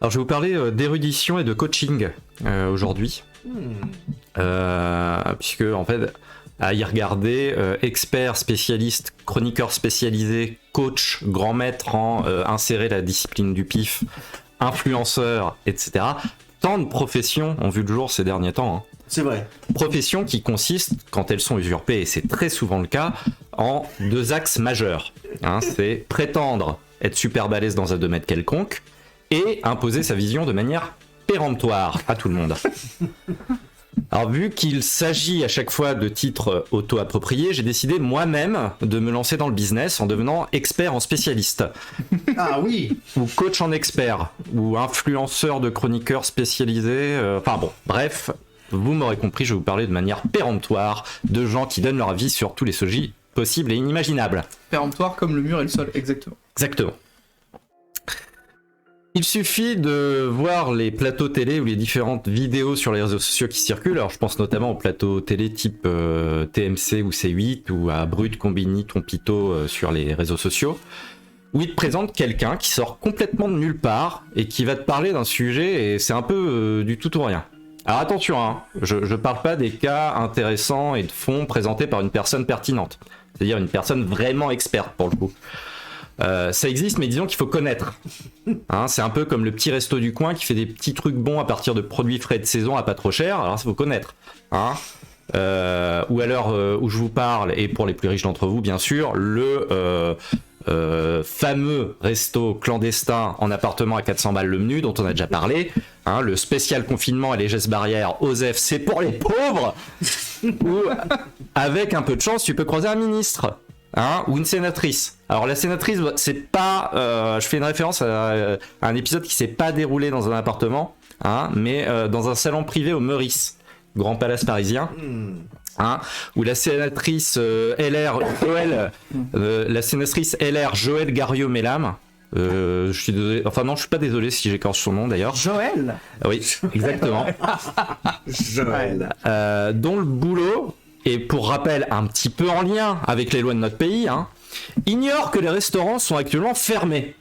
Alors je vais vous parler d'érudition et de coaching aujourd'hui. Puisque en fait, à y regarder, expert, spécialiste, chroniqueur spécialisé, coach, grand maître en insérer la discipline du pif, influenceur, etc. Tant de professions ont vu le jour ces derniers temps. C'est vrai. Professions qui consistent, quand elles sont usurpées, et c'est très souvent le cas, en deux axes majeurs. C'est prétendre être super balèze dans un domaine quelconque et imposer sa vision de manière péremptoire à tout le monde. Alors vu qu'il s'agit à chaque fois de titres auto-appropriés, j'ai décidé moi-même de me lancer dans le business en devenant expert en spécialiste. Ah oui. Ou coach en expert, ou influenceur de chroniqueur spécialisé, enfin bon, bref, vous m'aurez compris, je vais vous parler de manière péremptoire de gens qui donnent leur avis sur tous les sujets possibles et inimaginables. Péremptoire comme le mur et le sol, exactement. Exactement. Il suffit de voir les plateaux télé ou les différentes vidéos sur les réseaux sociaux qui circulent. Alors je pense notamment aux plateaux télé type TMC ou C8 ou à Brut, Combini, Tompito sur les réseaux sociaux, où ils te présentent quelqu'un qui sort complètement de nulle part et qui va te parler d'un sujet et c'est un peu du tout ou rien. Alors attention, je parle pas des cas intéressants et de fond présentés par une personne pertinente, c'est-à-dire une personne vraiment experte pour le coup. Ça existe, mais disons qu'il faut connaître. C'est un peu comme le petit resto du coin qui fait des petits trucs bons à partir de produits frais de saison à pas trop cher. Alors ça faut connaître. Ou à l'heure où je vous parle, et pour les plus riches d'entre vous, bien sûr, le fameux resto clandestin en appartement à 400 balles le menu dont on a déjà parlé. Le spécial confinement et les gestes barrières, OSEF, c'est pour les pauvres. Ou avec un peu de chance, tu peux croiser un ministre. Ou une sénatrice. Alors la sénatrice, c'est pas... je fais une référence à un épisode qui s'est pas déroulé dans un appartement, mais dans un salon privé au Meurice, Grand Palace parisien, où la sénatrice LR Joël, la sénatrice LR Joël Garriot-Mellam, je suis désolé, enfin non, je suis pas désolé si j'écorche son nom d'ailleurs. Joël. Oui, exactement. Joël. Dont le boulot... et pour rappel un petit peu en lien avec les lois de notre pays, ignore que les restaurants sont actuellement fermés.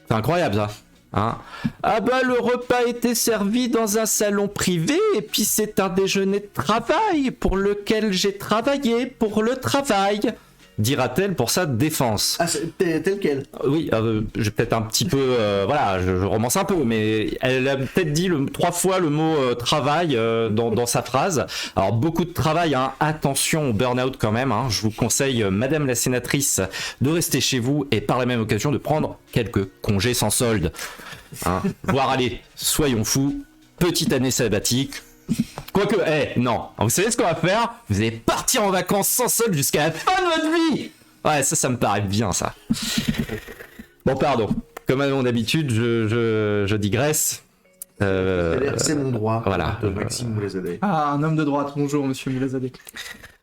C'est incroyable ça. Ah bah le repas était servi dans un salon privé et puis c'est un déjeuner de travail pour lequel j'ai travaillé pour le travail, dira-t-elle pour sa défense. Ah, c'est tel quel. Oui, j'ai peut-être un petit peu, voilà, je romance un peu, mais elle a peut-être dit 3 fois le mot travail dans sa phrase. Alors beaucoup de travail, attention au burn-out quand même. Je vous conseille, Madame la sénatrice, de rester chez vous et par la même occasion de prendre quelques congés sans solde. Voire allez, soyons fous, petite année sabbatique. Quoique, non. Vous savez ce qu'on va faire? Vous allez partir en vacances sans solde jusqu'à la fin de votre vie. Ouais, ça me paraît bien, ça. Bon, pardon. Comme à mon habitude, je digresse. C'est mon droit. Voilà. De Maxime Moulazadeh. Ah, un homme de droite, bonjour monsieur Moulazadeh.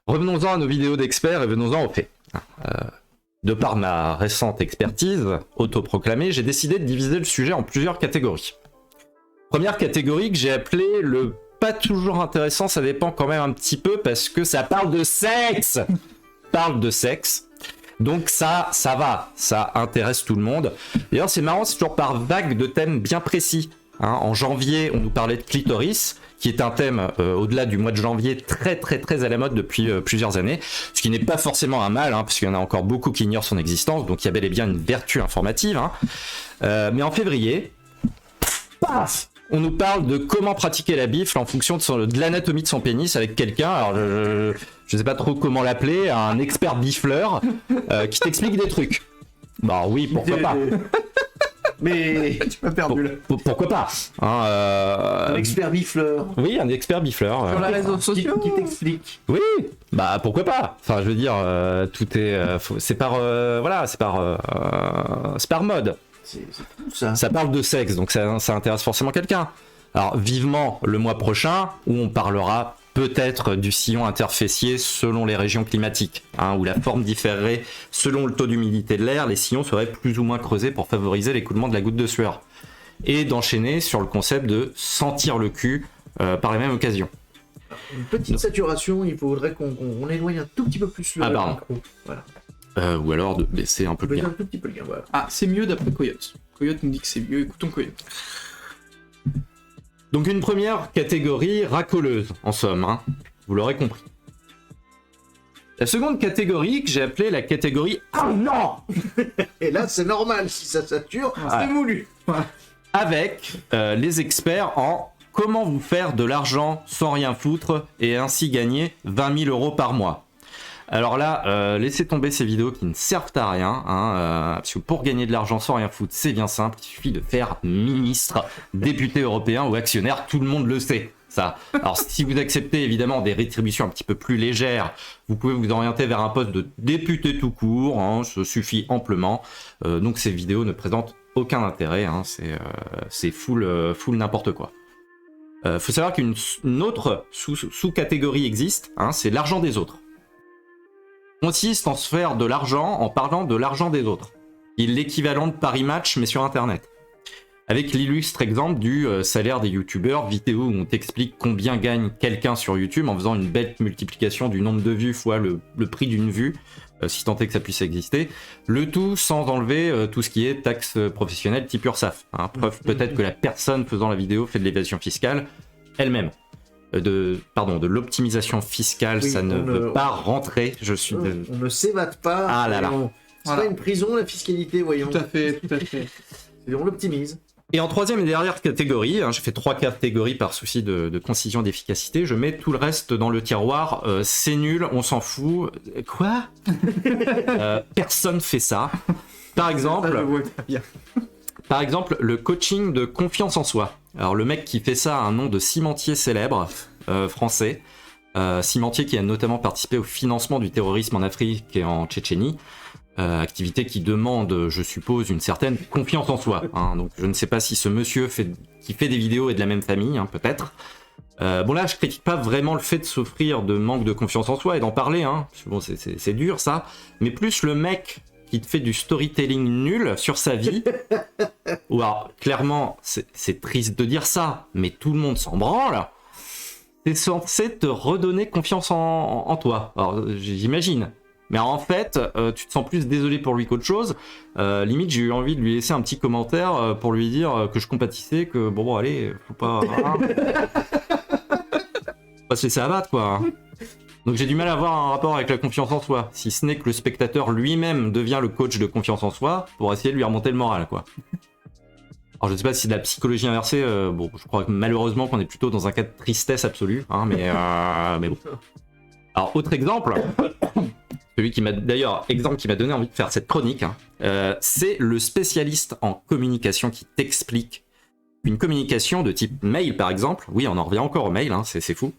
Revenons-en à nos vidéos d'experts et venons-en aux faits. De par ma récente expertise autoproclamée, j'ai décidé de diviser le sujet en plusieurs catégories. Première catégorie que j'ai appelée le pas toujours intéressant, ça dépend quand même un petit peu parce que ça parle de sexe. Donc ça va, ça intéresse tout le monde. D'ailleurs c'est marrant, c'est toujours par vague de thèmes bien précis. En janvier, on nous parlait de clitoris, qui est un thème au-delà du mois de janvier très très très à la mode depuis plusieurs années, ce qui n'est pas forcément un mal, parce qu'il y en a encore beaucoup qui ignorent son existence, donc il y a bel et bien une vertu informative. Mais en février, paf, on nous parle de comment pratiquer la bifle en fonction de l'anatomie de son pénis avec quelqu'un, alors je sais pas trop comment l'appeler, un expert bifleur qui t'explique des trucs. Bah oui, pourquoi pas. Mais Tu m'as perdu là. Pourquoi pas, un expert bifleur. Oui, un expert bifleur. Sur les réseaux sociaux. Qui t'explique. Oui, bah pourquoi pas. Enfin, je veux dire, tout est, c'est par, voilà, c'est par mode. C'est fou ça. Ça parle de sexe, donc ça intéresse forcément quelqu'un. Alors vivement le mois prochain où on parlera peut-être du sillon interfessier selon les régions climatiques, où la forme différerait selon le taux d'humidité de l'air, les sillons seraient plus ou moins creusés pour favoriser l'écoulement de la goutte de sueur. Et d'enchaîner sur le concept de sentir le cul par la même occasion. Une petite saturation, il faudrait qu'on éloigne un tout petit peu plus le micro. Voilà. Ou alors de baisser un peu le gain. Un tout petit peu le gain, voilà. Ah, c'est mieux d'après Coyote. Coyote nous dit que c'est mieux, écoutons Coyote. Donc une première catégorie racoleuse, en somme, hein, vous l'aurez compris. La seconde catégorie que j'ai appelée la catégorie « Ah non !» Et là, c'est normal, si ça sature, c'est voulu. avec les experts en comment vous faire de l'argent sans rien foutre et ainsi gagner 20 000 € par mois. Alors là, laissez tomber ces vidéos qui ne servent à rien, hein, parce que pour gagner de l'argent sans rien foutre, c'est bien simple, il suffit de faire ministre, député européen ou actionnaire, tout le monde le sait. Ça. Alors si vous acceptez évidemment des rétributions un petit peu plus légères, vous pouvez vous orienter vers un poste de député tout court, hein, ça suffit amplement. Donc ces vidéos ne présentent aucun intérêt, hein, c'est full n'importe quoi. Faut savoir qu'une autre sous-catégorie existe, hein, c'est l'argent des autres. Consiste en se faire de l'argent en parlant de l'argent des autres. Il est l'équivalent de Paris Match mais sur internet. Avec l'illustre exemple du salaire des youtubeurs, vidéo où on t'explique combien gagne quelqu'un sur YouTube en faisant une belle multiplication du nombre de vues fois le prix d'une vue, si tant est que ça puisse exister. Le tout sans enlever tout ce qui est taxe professionnelle type URSSAF. Hein. Preuve peut-être que la personne faisant la vidéo fait de l'évasion fiscale elle-même. De l'optimisation fiscale, oui, ça ne veut pas rentrer. On ne s'évade pas. Ah là là. C'est pas une prison, la fiscalité, voyons. Tout à fait. On l'optimise. Et en troisième et dernière catégorie, hein, j'ai fait 3 catégories par souci de concision d'efficacité, je mets tout le reste dans le tiroir, c'est nul, on s'en fout. Quoi personne fait ça. Par exemple, le coaching de confiance en soi. Alors le mec qui fait ça a un nom de cimentier célèbre français, cimentier qui a notamment participé au financement du terrorisme en Afrique et en Tchétchénie. Activité qui demande, je suppose, une certaine confiance en soi. Hein. Donc je ne sais pas si ce monsieur qui fait des vidéos est de la même famille, hein, peut-être. Bon là, je critique pas vraiment le fait de souffrir de manque de confiance en soi et d'en parler. Hein. Bon, c'est dur ça. Mais plus le mec qui te fait du storytelling nul sur sa vie. Ou alors, clairement, c'est triste de dire ça, mais tout le monde s'en branle. C'est censé te redonner confiance en toi. Alors j'imagine. Mais en fait, tu te sens plus désolé pour lui qu'autre chose. Limite, j'ai eu envie de lui laisser un petit commentaire pour lui dire que je compatissais, que bon allez, faut pas... Pas se laisser abattre, quoi. Donc j'ai du mal à avoir un rapport avec la confiance en soi, si ce n'est que le spectateur lui-même devient le coach de confiance en soi pour essayer de lui remonter le moral, quoi. Alors je sais pas si de la psychologie inversée, bon, je crois que malheureusement qu'on est plutôt dans un cas de tristesse absolue, hein, mais bon. Alors autre exemple... Celui qui m'a donné envie de faire cette chronique, hein, c'est le spécialiste en communication qui t'explique une communication de type mail par exemple. Oui, on en revient encore au mail, hein, c'est fou.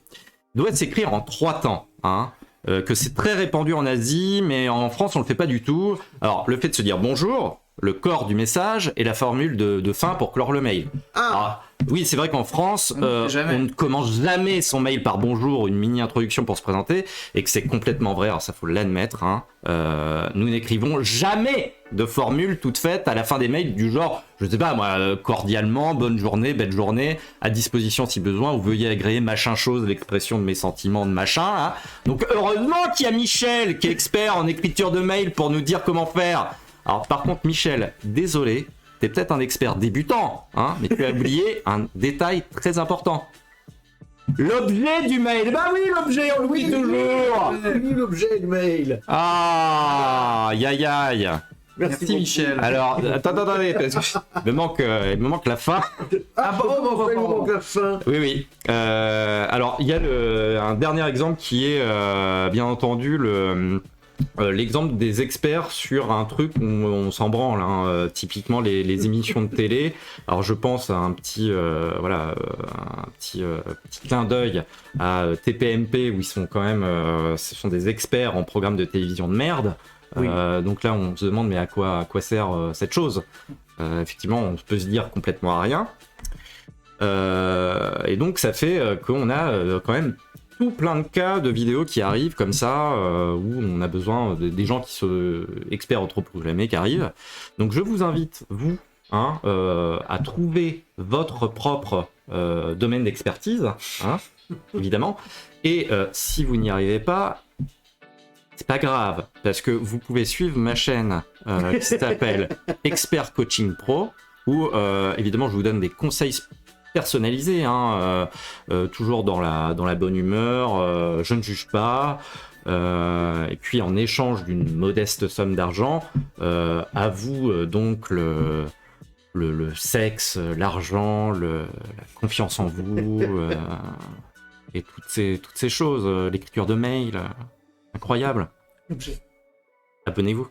Doit s'écrire en 3 temps, hein, que c'est très répandu en Asie, mais en France on le fait pas du tout. Alors le fait de se dire bonjour, le corps du message et la formule de fin pour clore le mail. Alors, oui, c'est vrai qu'en France, on ne commence jamais son mail par bonjour, une mini-introduction pour se présenter, et que c'est complètement vrai, alors ça faut l'admettre, hein. Nous n'écrivons jamais de formule toute faite à la fin des mails du genre, je sais pas moi, cordialement, bonne journée, belle journée, à disposition si besoin, ou veuillez agréer machin chose, l'expression de mes sentiments de machin, hein. Donc heureusement qu'il y a Michel qui est expert en écriture de mail pour nous dire comment faire. Alors par contre Michel, désolé, t'es peut-être un expert débutant, hein, mais tu as oublié un détail très important. L'objet du mail. Bah oui, l'objet, on l'oublie toujours. Oui, l'objet du mail. Ah, aïe aïe. Merci Michel. Alors, attendez, parce que il me manque la fin. Ah bon, il me manque la fin. Oui. Alors, il y a un dernier exemple qui est, bien entendu, l'exemple des experts sur un truc où on s'en branle, hein, typiquement les émissions de télé. Alors je pense à un petit clin d'œil à TPMP où ils sont quand même, ce sont des experts en programme de télévision de merde. Oui. Donc là on se demande mais à quoi sert cette chose. Effectivement on peut se dire complètement à rien. Et donc ça fait qu'on a quand même plein de cas de vidéos qui arrivent comme ça, où on a besoin des gens qui sont experts autoproclamés qui arrivent. Donc je vous invite, vous, hein, à trouver votre propre domaine d'expertise, hein, évidemment. Et si vous n'y arrivez pas, c'est pas grave, parce que vous pouvez suivre ma chaîne qui s'appelle Expert Coaching Pro, où évidemment je vous donne des conseils personnalisé, hein, toujours dans la bonne humeur, je ne juge pas. Et puis en échange d'une modeste somme d'argent, à vous donc le sexe, l'argent, la confiance en vous, et toutes ces choses, l'écriture de mail, incroyable. Objet. Abonnez-vous.